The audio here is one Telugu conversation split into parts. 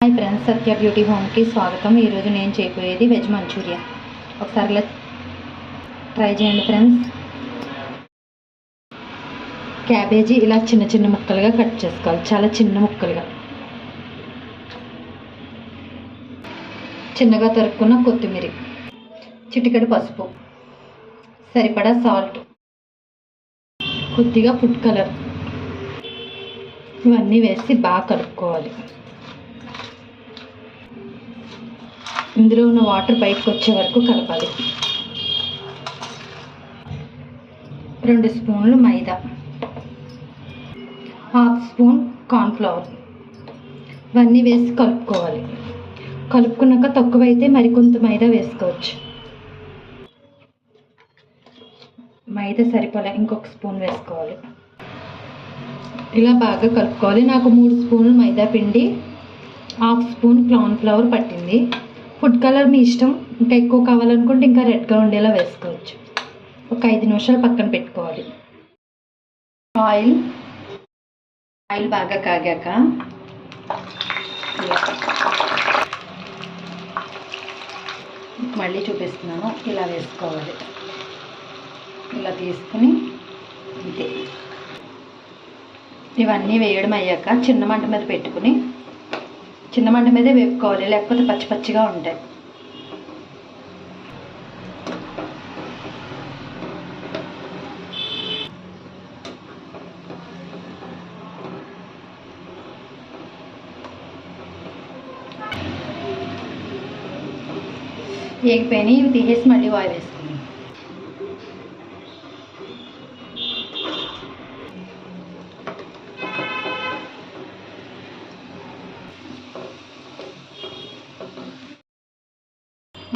హాయ్ ఫ్రెండ్స్, సత్య బ్యూటీ హోమ్కి స్వాగతం. ఈరోజు నేను చేయబోయేది వెజ్ మంచూరియా. ఒకసారి ఇలా ట్రై చేయండి ఫ్రెండ్స్. క్యాబేజీ ఇలా చిన్న చిన్న ముక్కలుగా కట్ చేసుకోవాలి, చాలా చిన్న ముక్కలుగా. చిన్నగా తరుక్కున్న కొత్తిమీర, చిటికెడు పసుపు, సరిపడా సాల్ట్, కొద్దిగా ఫుడ్ కలర్, ఇవన్నీ వేసి బాగా కలుపుకోవాలి. ఇందులో ఉన్న వాటర్ బయటకు వచ్చే వరకు కలపాలి. 2 స్పూన్లు మైదా, 1/2 స్పూన్ కార్న్ఫ్లవర్, ఇవన్నీ వేసి కలుపుకోవాలి. కలుపుకున్నాక తక్కువైతే మరికొంత మైదా వేసుకోవచ్చు. మైదా సరిపోలే, ఇంకొక స్పూన్ వేసుకోవాలి. ఇలా బాగా కలుపుకోవాలి. నాకు 3 స్పూన్లు మైదా పిండి, 1/2 స్పూన్ కార్న్ఫ్లవర్ పట్టింది. ఫుడ్ కలర్ మీ ఇష్టం, ఇంకా ఎక్కువ కావాలనుకుంటే ఇంకా రెడ్గా ఉండేలా వేసుకోవచ్చు. ఒక 5 నిమిషాలు పక్కన పెట్టుకోవాలి. ఆయిల్ బాగా కాగాక మళ్ళీ చూపిస్తున్నాను, ఇలా వేసుకోవాలి. ఇలా తీసుకుని అంతే. ఇవన్నీ వేయడం అయ్యాక చిన్న మంట మీద పెట్టుకుని చిన్న మంట మీదే వేపుకోవాలి, లేకపోతే పచ్చి పచ్చిగా ఉంటాయి. వేగిపోయినాయి, ఇవి తీసేసి మళ్ళీ ఆయిల్ వేసుకున్నాం.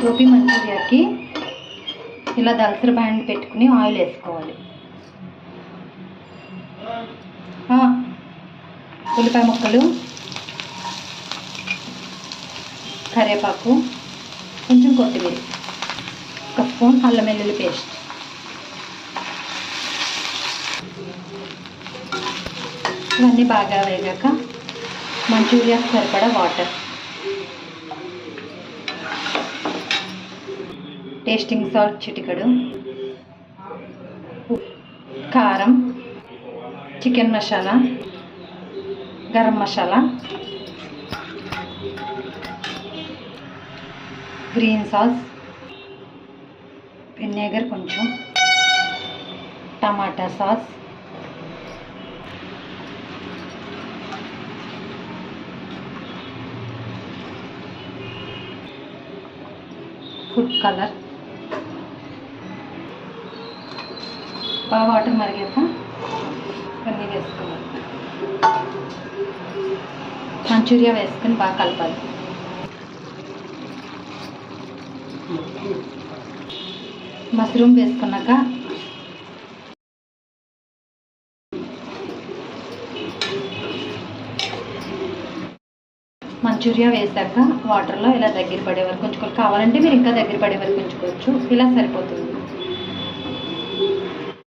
గోబీ మంచూరియాకి ఇలా దలసరి బ్యాండ్ పెట్టుకుని ఆయిల్ వేసుకోవాలి. ఉల్లిపాయ ముక్కలు, కరివేపాకు, కొంచెం కొత్తిమీర, 1 స్పూన్ అల్లం వెల్లుల్లి పేస్ట్, ఇవన్నీ బాగా వేగాక మంచూరియా సరిపడా వాటర్, టేస్టింగ్ సాల్ట్ చిటికెడు, కారం, chicken masala, garam masala, green sauce, vinegar కొంచెం, టమాటా సాస్, ఫుడ్ కలర్, బాగా వాటర్ మరిగాక ఇవన్నీ వేసుకోవాలి. మంచూరియా వేసుకొని బాగా కలపాలి. మష్రూమ్ వేసుకున్నాక మంచూరియా వేసాక వాటర్లో ఇలా దగ్గర పడే వరకు ఉంచుకోవాలి. కావాలంటే మీరు ఇంకా దగ్గర పడే వరకు ఉంచుకోవచ్చు. ఇలా సరిపోతుంది.